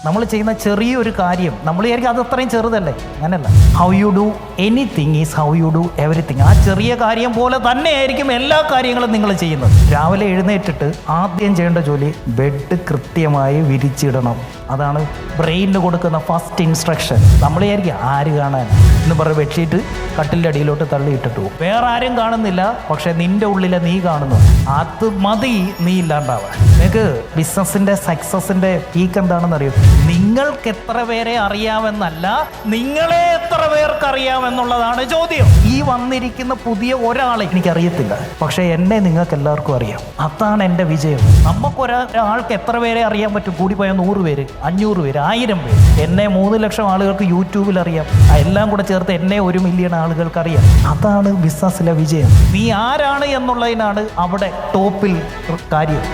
നമ്മൾ ചെയ്യുന്ന ചെറിയൊരു കാര്യം നമ്മൾ വിചാരിക്കും അത് അത്രയും ചെറുതല്ലേ. അങ്ങനല്ല. How you do anything is how you do everything. ആ ചെറിയ കാര്യം പോലെ തന്നെയായിരിക്കും എല്ലാ കാര്യങ്ങളും നിങ്ങൾ ചെയ്യുന്നത്. രാവിലെ എഴുന്നേറ്റിട്ട് ആദ്യം ചെയ്യേണ്ട ജോലി ബെഡ് കൃത്യമായി വിരിച്ചിടണം. അതാണ് ബ്രെയിനിന് കൊടുക്കുന്ന ഫസ്റ്റ് ഇൻസ്ട്രക്ഷൻ. നമ്മൾ വിചാരിക്കും ആര് കാണാൻ എന്ന് പറഞ്ഞ് ബെഡ്ഷീറ്റ് കട്ടിലിൻ്റെ അടിയിലോട്ട് തള്ളിയിട്ടിട്ട് പോകും. വേറെ ആരും കാണുന്നില്ല, പക്ഷെ നിന്റെ ഉള്ളിലെ നീ കാണുന്നു. അത് മതി നീ ഇല്ലാണ്ടാവാൻ. നിങ്ങൾക്ക് ബിസിനസിന്റെ സക്സസിന്റെ പീക്ക് എന്താണെന്ന് അറിയോ? നിങ്ങൾക്ക് എത്ര പേരെ അറിയാമെന്നല്ല, നിങ്ങളെ എത്ര പേർക്ക് അറിയാമെന്നുള്ളതാണ് ചോദ്യം. ഈ വന്നിരിക്കുന്ന പുതിയ ഒരാളെ എനിക്കറിയത്തില്ല, പക്ഷെ എന്നെ നിങ്ങൾക്ക് എല്ലാവർക്കും അറിയാം. അതാണ് എൻ്റെ വിജയം. നമുക്കൊരാൾക്ക് എത്ര പേരെ അറിയാൻ പറ്റും? കൂടി പോയാൽ 100 പേര്, 500 പേര്, 1000 പേര്. എന്നെ 3 ലക്ഷം ആളുകൾക്ക് യൂട്യൂബിൽ അറിയാം. എല്ലാം കൂടെ ചേർത്ത് എന്നെ 1 മില്യൺ ആളുകൾക്ക് അറിയാം. അതാണ് ബിസിനസ്സിലെ വിജയം. നീ ആരാണ് എന്നുള്ളതിനാണ് അവിടെ ടോപ്പിൽ കാര്യം.